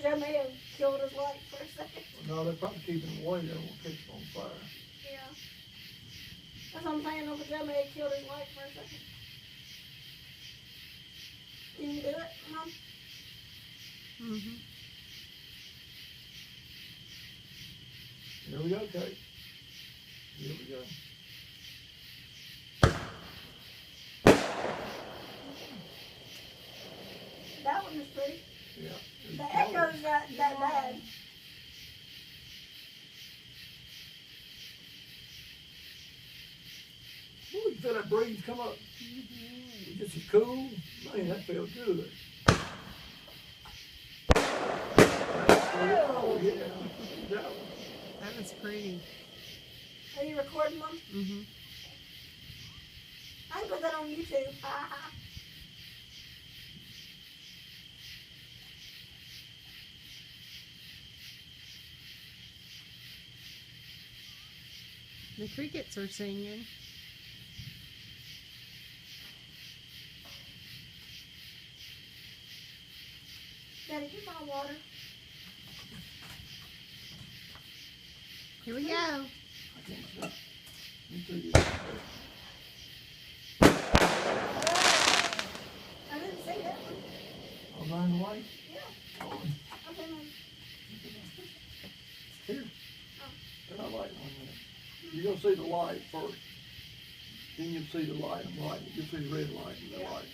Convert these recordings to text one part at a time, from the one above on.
Joe may have killed his light for a second. No, they're probably keeping him away. They don't want to catch him on fire. Yeah. That's what I'm saying. Uncle Joe may have killed his light for a second. Can you do it, Mom? Mm-hmm. Here we go, Kate. Here we go. That one was pretty. Yeah. The echo's that bad. Ooh, you feel that breeze come up? Mm-hmm. Just as cool. Man, that feels good. Oh, yeah. That one. That was pretty. Are you recording, Mom? Mm-hmm. I can put that on YouTube. The crickets are singing. Daddy, get my water. Here we go. I can't see. You see it. I didn't see that one. I'll run away. Yeah. Oh, Okay, Mom. here. Turn that light on there. You're going to see the light first. Then you'll see the light. I'm lighting. You'll see the red light and the light.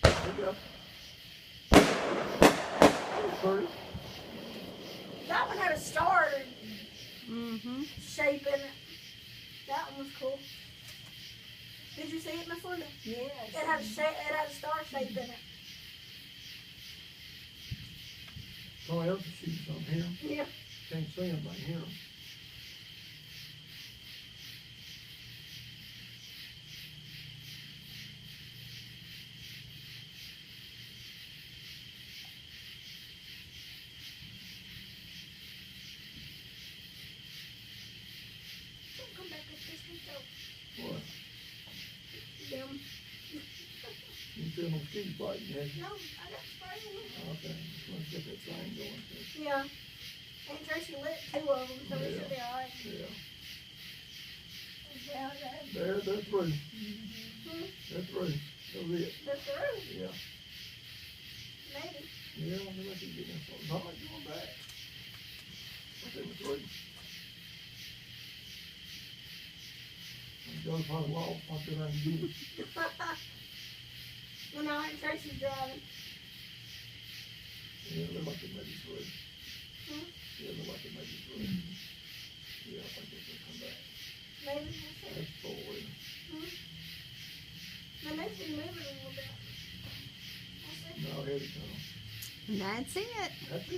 There you go. Pretty. That one had a star Mm-hmm. shape in it. That one was cool. Did you see it, Miss Linda? Yes. It had a shape. It had a star shape in it. Somebody else is shooting something here. Yeah. Can't see them, but I hear them. Don't come back with this window. What? Them. You feel no ski biting, have you? No, I got spray on them. Okay, let's get that thing going. Yeah. Aunt Tracy lit 2 of them, so we Yeah. should be alright. Yeah. Yeah, that. They're through. Hmm. They're through. That's it. They're through. Yeah. Maybe. Yeah, let me let you get this one. Not like going back. I think we're through. Joe's probably lost. I'll go down and get it. Well, now Aunt Tracy's driving. Yeah, it look like it may be through. Hmm? Yeah, it look like it may be through. Yeah, I think it's gonna come back. Maybe. We'll see. That's forward. Hmm? They may be moving a little bit. We'll see. No, here it comes. That's it. That's it.